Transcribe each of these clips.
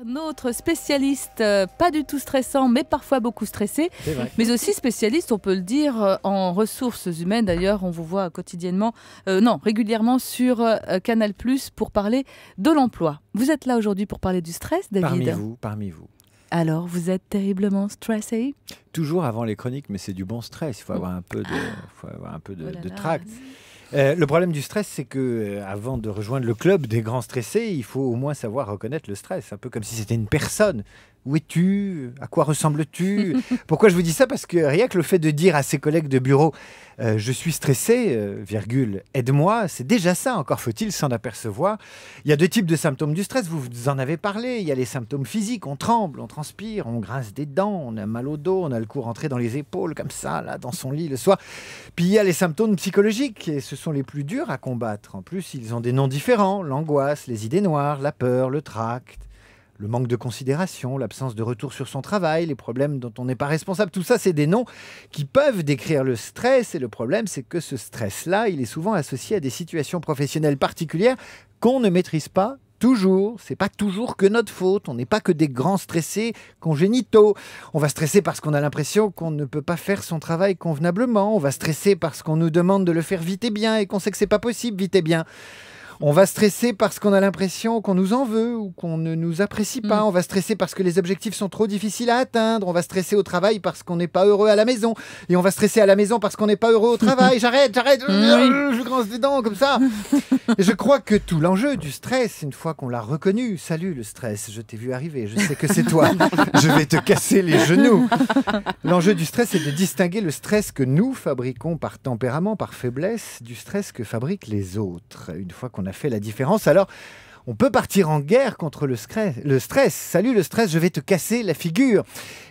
Notre spécialiste, pas du tout stressant, mais parfois beaucoup stressé, mais aussi spécialiste, on peut le dire, en ressources humaines. D'ailleurs, on vous voit quotidiennement, régulièrement sur Canal+ pour parler de l'emploi. Vous êtes là aujourd'hui pour parler du stress, David? Parmi vous. Alors, vous êtes terriblement stressé? Toujours avant les chroniques, mais c'est du bon stress. Il faut avoir un peu de tract. Le problème du stress, c'est que avant de rejoindre le club des grands stressés, il faut au moins savoir reconnaître le stress. Un peu comme si c'était une personne. Où es-tu? À quoi ressembles-tu? Pourquoi je vous dis ça? Parce que rien que le fait de dire à ses collègues de bureau je suis stressé, aide-moi, c'est déjà ça. Encore faut-il s'en apercevoir. Il y a deux types de symptômes du stress. Vous en avez parlé. Il y a les symptômes physiques. On tremble, on transpire, on grince des dents, on a mal au dos, on a le cou rentré dans les épaules comme ça, là, dans son lit le soir. Puis il y a les symptômes psychologiques et ce sont les plus durs à combattre. En plus, ils ont des noms différents. L'angoisse, les idées noires, la peur, le tract. Le manque de considération, l'absence de retour sur son travail, les problèmes dont on n'est pas responsable, tout ça, c'est des noms qui peuvent décrire le stress. Et le problème, c'est que ce stress-là, il est souvent associé à des situations professionnelles particulières qu'on ne maîtrise pas toujours. C'est pas toujours que notre faute. On n'est pas que des grands stressés congénitaux. On va stresser parce qu'on a l'impression qu'on ne peut pas faire son travail convenablement. On va stresser parce qu'on nous demande de le faire vite et bien et qu'on sait que c'est pas possible vite et bien. On va stresser parce qu'on a l'impression qu'on nous en veut ou qu'on ne nous apprécie pas. On va stresser parce que les objectifs sont trop difficiles à atteindre. On va stresser au travail parce qu'on n'est pas heureux à la maison. Et on va stresser à la maison parce qu'on n'est pas heureux au travail. J'arrête, je grince des dents comme ça. Et je crois que tout l'enjeu du stress, une fois qu'on l'a reconnu, salut le stress, je t'ai vu arriver, je sais que c'est toi, je vais te casser les genoux. L'enjeu du stress, c'est de distinguer le stress que nous fabriquons par tempérament, par faiblesse, du stress que fabriquent les autres. Une fois qu'on a fait la différence, alors on peut partir en guerre contre le stress. Salut le stress, je vais te casser la figure.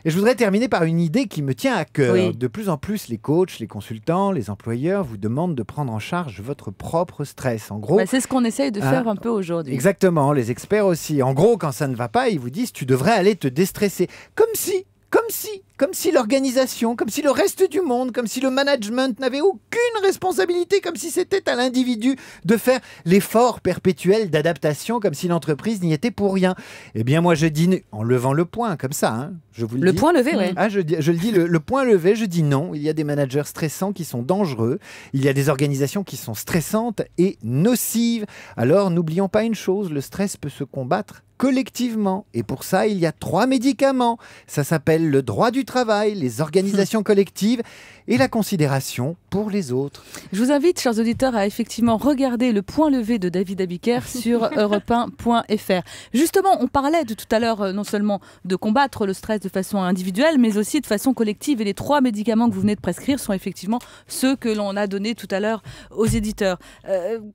Et je voudrais terminer par une idée qui me tient à cœur. Oui. De plus en plus, les coachs, les consultants, les employeurs vous demandent de prendre en charge votre propre stress. En gros, c'est ce qu'on essaye de faire un peu aujourd'hui. Exactement, les experts aussi. En gros, quand ça ne va pas, ils vous disent tu devrais aller te déstresser. Comme si l'organisation, comme si le reste du monde, comme si le management n'avait aucune responsabilité, comme si c'était à l'individu de faire l'effort perpétuel d'adaptation, comme si l'entreprise n'y était pour rien. Eh bien, moi, je dis, en levant le poing, comme ça, hein, je vous le dis. Le point levé, oui. Je le dis, le point levé, je dis non. Il y a des managers stressants qui sont dangereux. Il y a des organisations qui sont stressantes et nocives. Alors, n'oublions pas une chose, le stress peut se combattre collectivement. Et pour ça, il y a 3 médicaments. Ça s'appelle le droit du travail, les organisations collectives et la considération pour les autres. Je vous invite, chers auditeurs, à effectivement regarder le point levé de David Abiker sur europe1.fr. Justement, on parlait de tout à l'heure non seulement de combattre le stress de façon individuelle, mais aussi de façon collective. Et les 3 médicaments que vous venez de prescrire sont effectivement ceux que l'on a donnés tout à l'heure aux éditeurs.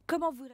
Comment vous...